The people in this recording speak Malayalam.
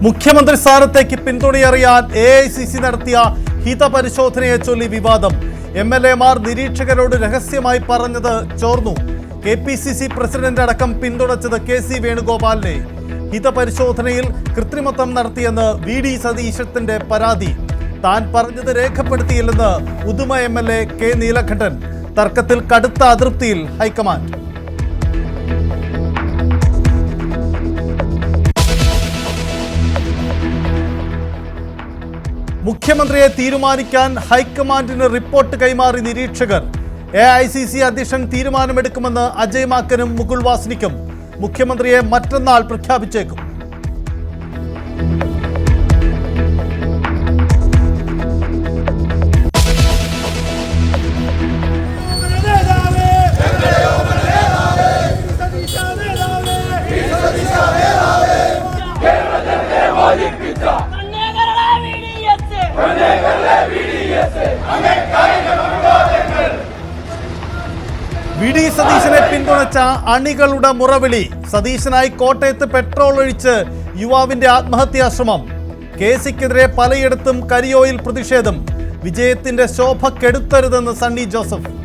മുഖ്യമന്ത്രി സ്ഥാനത്തേക്ക് പിന്തുണയറിയാൻ AICC നടത്തിയ ഹിതപരിശോധനയെ ചൊല്ലി വിവാദം. MLA മാർ നിരീക്ഷകരോട് രഹസ്യമായി പറഞ്ഞത് ചോർന്നു. KPCC പ്രസിഡന്റ് അടക്കം പിന്തുണച്ചത് KC വേണുഗോപാലിനെ. ഹിതപരിശോധനയിൽ കൃത്രിമത്വം നടത്തിയെന്ന് VD സതീശന്റെ പരാതി. താൻ പറഞ്ഞത് രേഖപ്പെടുത്തിയില്ലെന്ന് ഉദുമ MLA K നീലകണ്ഠൻ. തർക്കത്തിൽ കടുത്ത അതൃപ്തിയിൽ ഹൈക്കമാൻഡ്. മുഖ്യമന്ത്രിയെ തീരുമാനിക്കാൻ ഹൈക്കമാൻഡിന് റിപ്പോർട്ട് കൈമാറി നിരീക്ഷകർ. AICC അധ്യക്ഷൻ തീരുമാനമെടുക്കുമെന്ന് അജയ് മാക്കനും മുകുൾ വാസ്നിക്കും. മുഖ്യമന്ത്രിയെ മറ്റന്നാൾ പ്രഖ്യാപിച്ചേക്കും. VD സതീശനെ പിന്തുണച്ച അണികളുടെ മുറവിളി. സതീശനായി കോട്ടയത്ത് പെട്രോൾ ഒഴിച്ച് യുവാവിന്റെ ആത്മഹത്യാശ്രമം. KCക്കെതിരെ പലയിടത്തും കരിയോയിൽ പ്രതിഷേധം. വിജയത്തിന്റെ ശോഭ കെടുത്തരുതെന്ന് സണ്ണി ജോസഫ്.